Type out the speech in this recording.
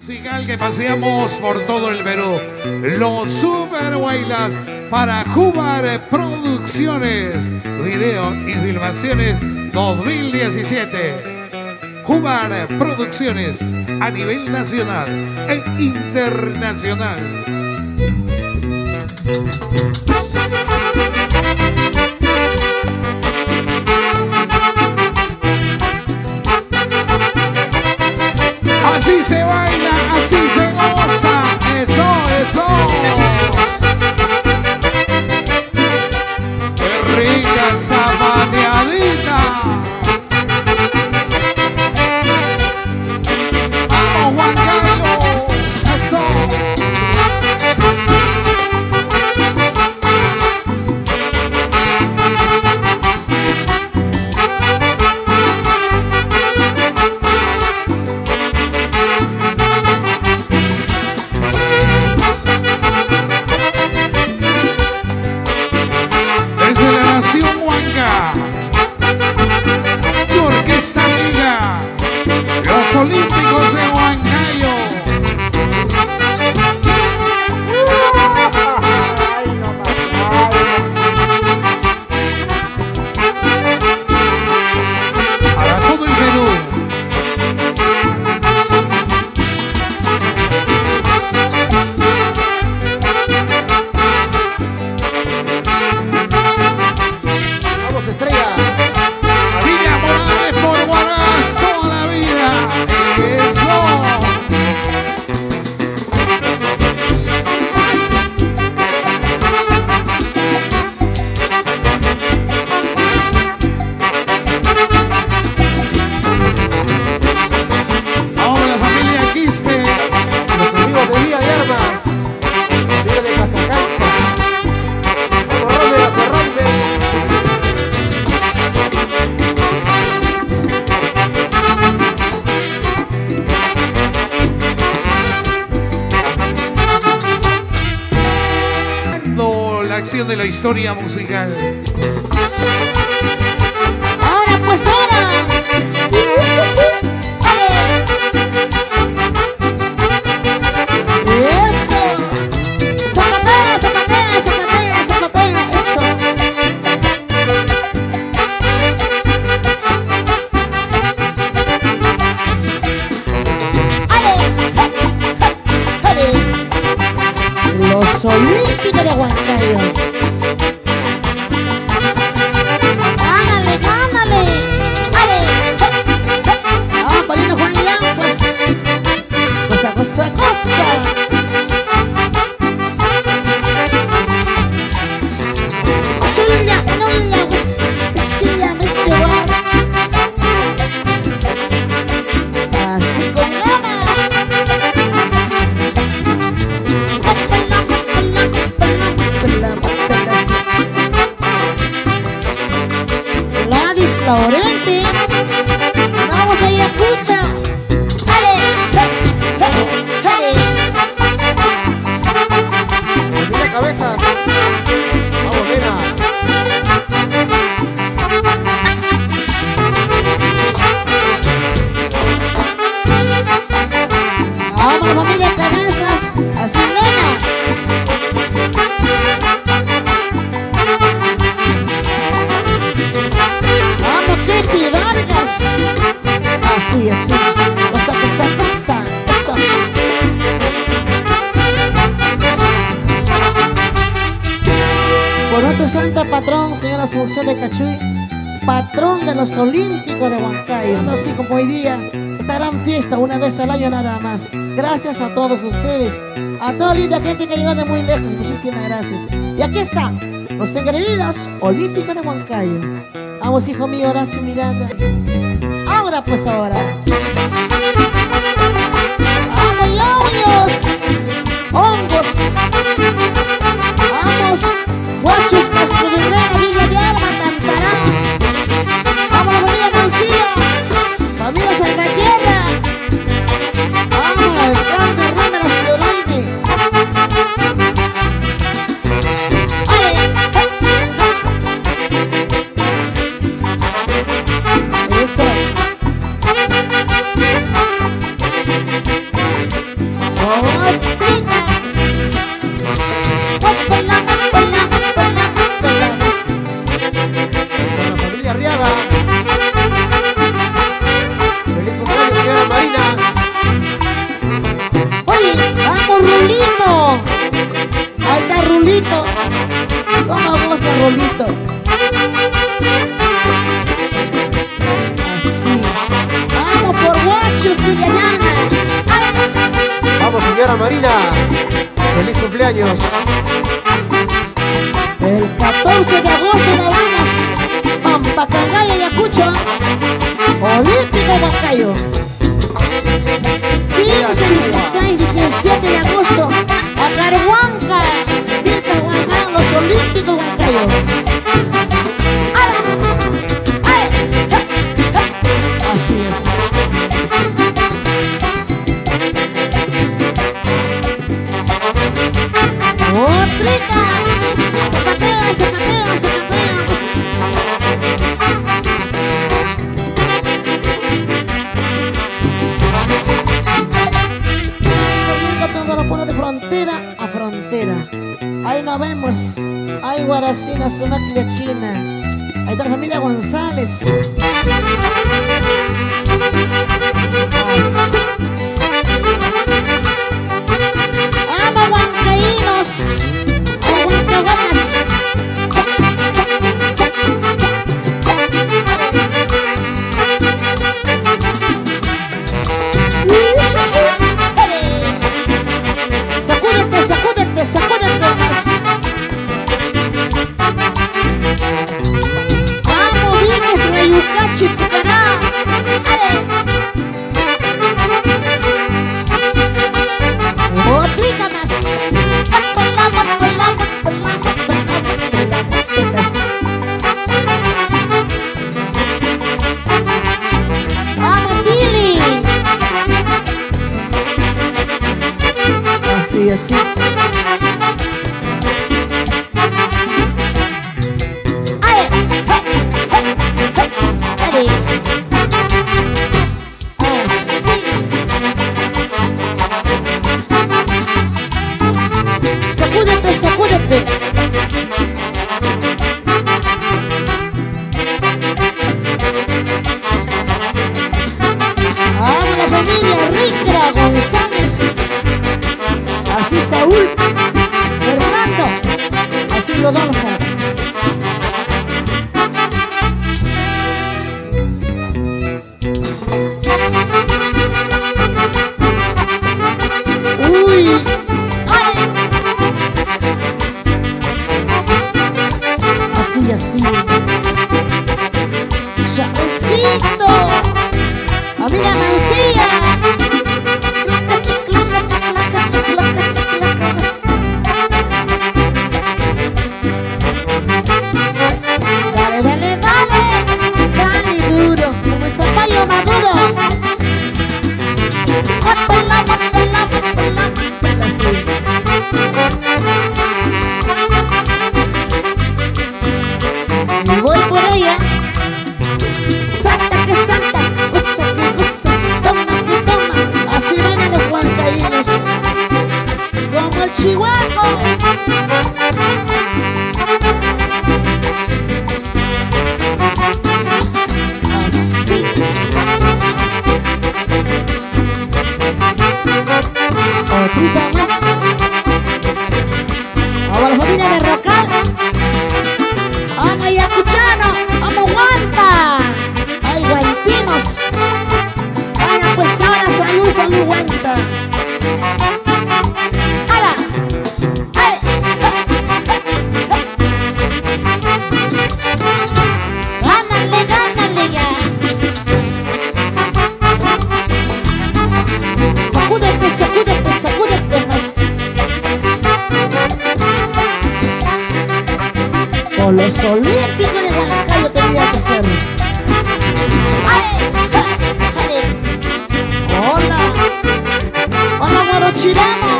Musical que paseamos por todo el Perú. Los Super Huaylas para Jubar Producciones. Video y filmaciones 2017. Jubar Producciones a nivel nacional e internacional. Así se baila, así se goza. Eso, eso. Qué rica zapateadita. Vamos, Juan Carlos. Eso. Tu orquesta amiga, los Olímpicos de Huancayo. Para todo el Perú. Vamos, estrella. La acción de la historia musical. Ahora pues ahora. Eso. Zapatea, zapatea, zapatea, zapatea. Eso. Ale. Los Olímpicos de Huancayo. Ándale, ándale. Ale. Ah, Palino Juan León, pues. Cosa, cosa, cosa. Chulla, nulla, pues. Esquilla, mesqueras. Así con ganas. Gladys Laurenti, vamos a ir a escucha. ¡Dale! ¡Dale! Mira cabezas. Vamos, nena. Vamos, familia cabezas. Así, nena. Vamos, Kitty Vargas. Así, así. Cosa, cosa, cosa, cosa. Por nuestro santo patrón, señora Asunción de Cachuy, patrón de los Olímpicos de Huancayo. Así como hoy día, esta gran fiesta, una vez al año nada más. Gracias a todos ustedes, a toda linda gente que ha llegado de muy lejos. Muchísimas gracias. Y aquí están los engreídos Olímpicos de Huancayo. Vamos, hijo mío, Horacio Miranda. Ahora pues ahora. Vamos, Lorios. Hongos. Vamos, guachos Castro Villena, Villa de Arma, Tantará. Vamos, familia Mancilla. Familia Salvatierra. Vamos, el can de Ronda Las Teolaine. Eso. la familia Arriaga. Feliz cumpleaños, señora Marina. Oye, vamos, Rulito. Ahí está Rulito. Vamos a Rulito. Así. Vamos por guachos, Villallana. Vamos, señora Marina. Feliz cumpleaños. El 14 de agosto nos vamos. Pampacagaya, Ayacucho. Olímpico Huancayo. 15, 16, 17 de agosto. A Carhuanca. Vilcarhuanca, los Olímpicos Huancayo. Así es. ¡Otrita! ¡Zapatea, zapatea, zapatea! Todo lo pone de frontera a frontera. Ahí nos vemos. Ahí Guaracina, Sonatlia, China. Ahí está la familia González. Así. ¡Vamos, huancaínos! ¡A huancaguanas! ¡Sacúdete, sacúdete, sacúdete más! ¡Vamos, vienes, Rayucachi, Pucará! ¡Otrita más! ¡Vamos, Billy! Así, así. ¡Ay! ¡Ay! Así. Sacúdete, sacúdete. Vamos, la familia Ricra González. Así Saúl, Fernando, así Rodolfo. Uy, ay. Así, así. Suavecito. Amiga Mancilla. Dale, dale, dale, dale duro, como el zapallo maduro. Apala, apala, apala, apala, así. Y voy por ella. Santa que santa, goza que goza, toma que toma. Así van los huancaínos, como el chihuahua. Así. Otrita más. Ahora la familia de Rocal. Vamos Ayacuchano, vamos Guanta. Ay, guantinos. Ahora pues ahora salud, salud, Guanta. ¡Hala! ¡Ay! ¡Gánale, gánale ya! Sacúdete, sacúdete, sacúdete más. Con los Olímpicos de Huancayo tendría que ser. ¡Ay! ¡Ay! ¡Hola! ¡Hola, Guarochirano!